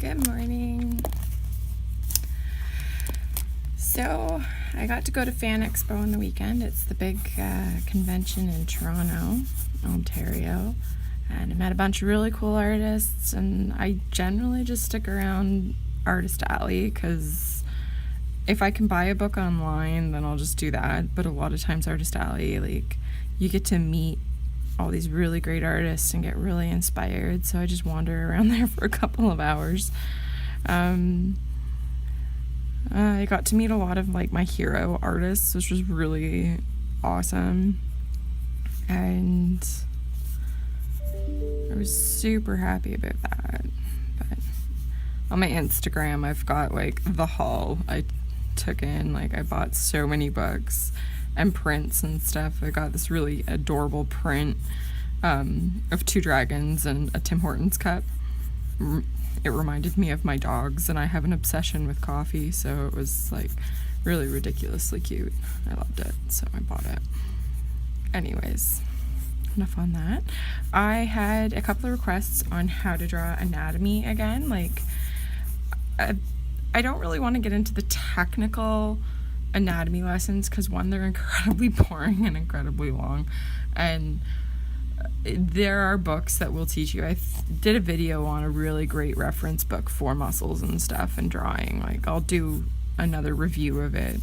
Good morning. So I got to go to Fan Expo on the weekend. It's the big convention in Toronto, Ontario, and I met a bunch of really cool artists. And I generally just stick around Artist Alley because if I can buy a book online, then I'll just do that. But a lot of times Artist Alley, like, you get to meet all these really great artists and get really inspired, so I just wander around there for a couple of hours. I got to meet a lot of like my hero artists, which was really awesome, and I was super happy about that. But on my Instagram I've got like the haul I took in. Like, I bought so many books and prints and stuff. I got this really adorable print of two dragons and a Tim Hortons cup. It reminded me of my dogs, and I have an obsession with coffee, so it was like really ridiculously cute. I loved it, so I bought it. Anyways, enough on that. I had a couple of requests on how to draw anatomy again. Like, I don't really want to get into the technical anatomy lessons because, one, they're incredibly boring and incredibly long, and there are books that will teach you. I did a video on a really great reference book for muscles and stuff and drawing. Like, I'll do another review of it,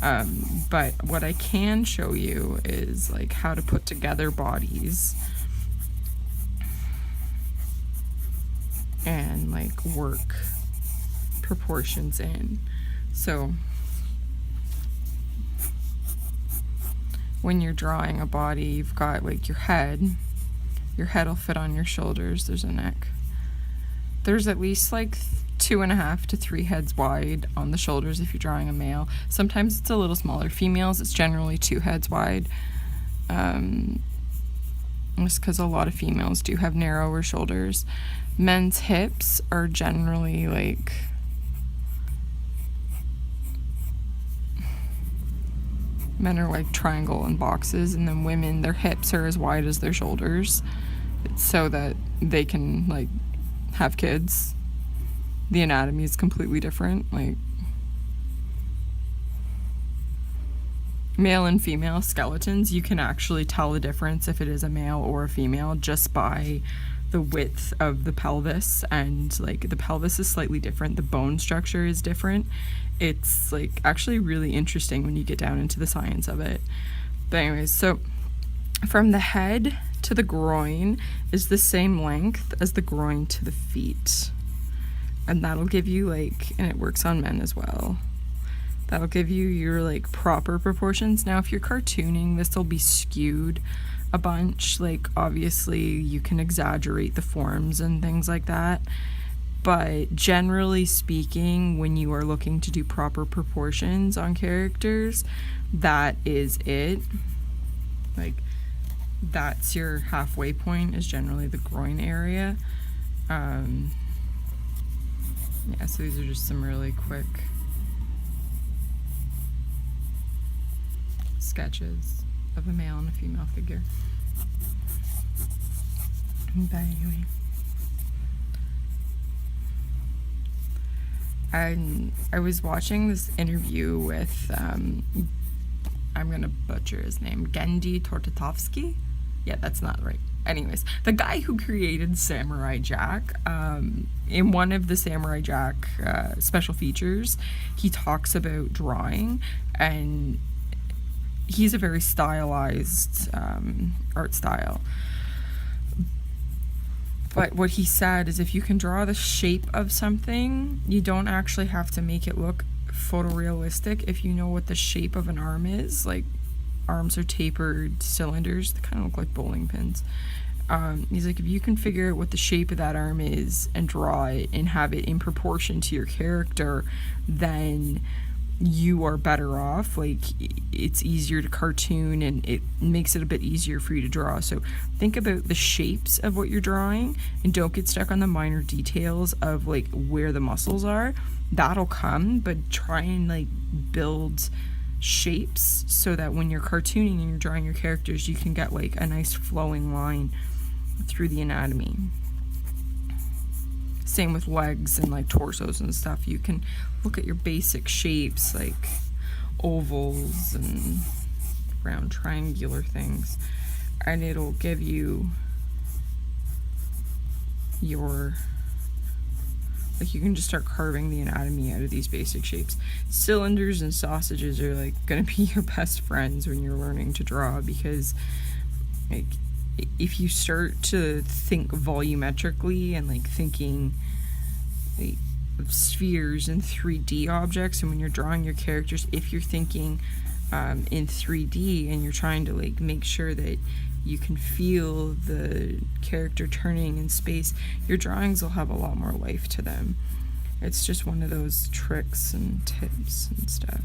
but what I can show you is like how to put together bodies and like work proportions in. So when you're drawing a body, you've got like your head will fit on your shoulders. There's a neck. There's at least like 2.5 to 3 heads wide on the shoulders if you're drawing a male. Sometimes it's a little smaller. Females, it's generally 2 heads wide. Just because a lot of females do have narrower shoulders. Men's hips are generally like men are like triangle and boxes, and then women, their hips are as wide as their shoulders. It's so that they can like have kids. The anatomy is completely different. Like, male and female skeletons, you can actually tell the difference if it is a male or a female just by the width of the pelvis, and like the pelvis is slightly different, the bone structure is different. It's like actually really interesting when you get down into the science of it. But anyways, so from the head to the groin is the same length as the groin to the feet, and that'll give you like, and it works on men as well, that'll give you your like proper proportions. Now if you're cartooning, this will be skewed a bunch. Like, obviously you can exaggerate the forms and things like that, but generally speaking, when you are looking to do proper proportions on characters, that is it. Like, that's your halfway point, is generally the groin area. Yeah, so these are just some really quick sketches of a male and a female figure. But anyway, I was watching this interview with I'm gonna butcher his name, Gendy Tortatovsky. Yeah, that's not right. Anyways, the guy who created Samurai Jack, in one of the Samurai Jack special features, he talks about drawing, and he's a very stylized art style. But what he said is, if you can draw the shape of something, you don't actually have to make it look photorealistic if you know what the shape of an arm is. Like, arms are tapered cylinders, they kind of look like bowling pins. He's like, if you can figure out what the shape of that arm is and draw it and have it in proportion to your character, then you are better off. Like, it's easier to cartoon and it makes it a bit easier for you to draw. So think about the shapes of what you're drawing and don't get stuck on the minor details of like where the muscles are. That'll come, but try and like build shapes so that when you're cartooning and you're drawing your characters, you can get like a nice flowing line through the anatomy. Same with legs and like torsos and stuff. You can look at your basic shapes like ovals and round triangular things, and it'll give you your, like, you can just start carving the anatomy out of these basic shapes. Cylinders and sausages are like gonna be your best friends when you're learning to draw, because like if you start to think volumetrically and like thinking like of spheres and 3D objects, and when you're drawing your characters, if you're thinking in 3D and you're trying to like make sure that you can feel the character turning in space, your drawings will have a lot more life to them. It's just one of those tricks and tips and stuff.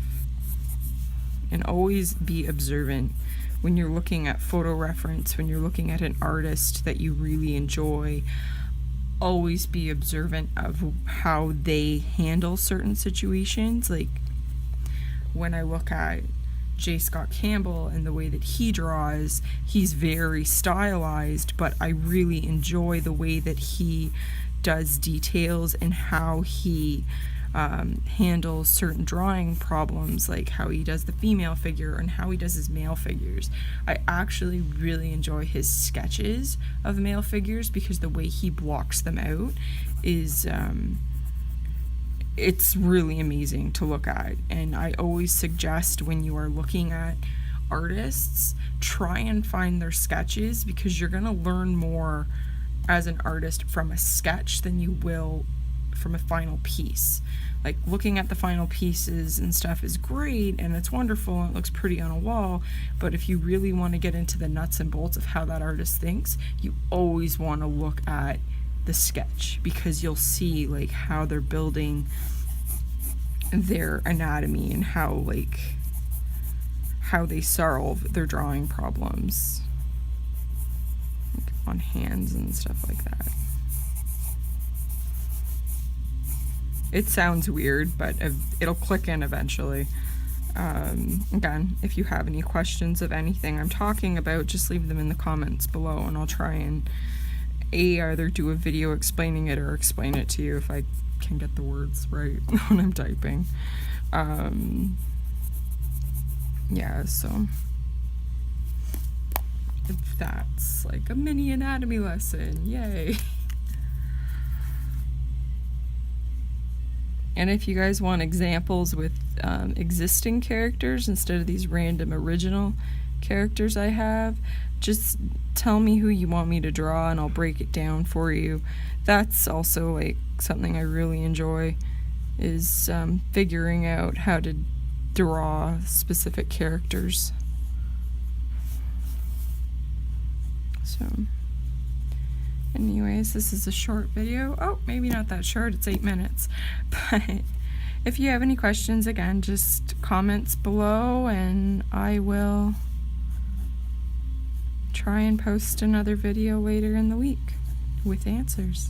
And always be observant when you're looking at photo reference, when you're looking at an artist that you really enjoy. Always be observant of how they handle certain situations. Like when I look at J. Scott Campbell and the way that he draws, he's very stylized, but I really enjoy the way that he does details and how he handles certain drawing problems, like how he does the female figure and how he does his male figures. I actually really enjoy his sketches of male figures because the way he blocks them out is it's really amazing to look at. And I always suggest when you are looking at artists, try and find their sketches, because you're going to learn more as an artist from a sketch than you will from a final piece. Like looking at the final pieces and stuff is great and it's wonderful and it looks pretty on a wall, but if you really want to get into the nuts and bolts of how that artist thinks, you always want to look at the sketch, because you'll see like how they're building their anatomy and how they solve their drawing problems, like on hands and stuff like that. It sounds weird, but it'll click in eventually. Again, if you have any questions of anything I'm talking about, just leave them in the comments below and I'll try and either do a video explaining it or explain it to you if I can get the words right when I'm typing. Yeah, so if that's like a mini anatomy lesson, yay. And if you guys want examples with existing characters instead of these random original characters I have, just tell me who you want me to draw and I'll break it down for you. That's also like something I really enjoy, is figuring out how to draw specific characters. So anyways, this is a short video. Oh, maybe not that short, it's 8 minutes. But if you have any questions, again, just comments below and I will try and post another video later in the week with answers.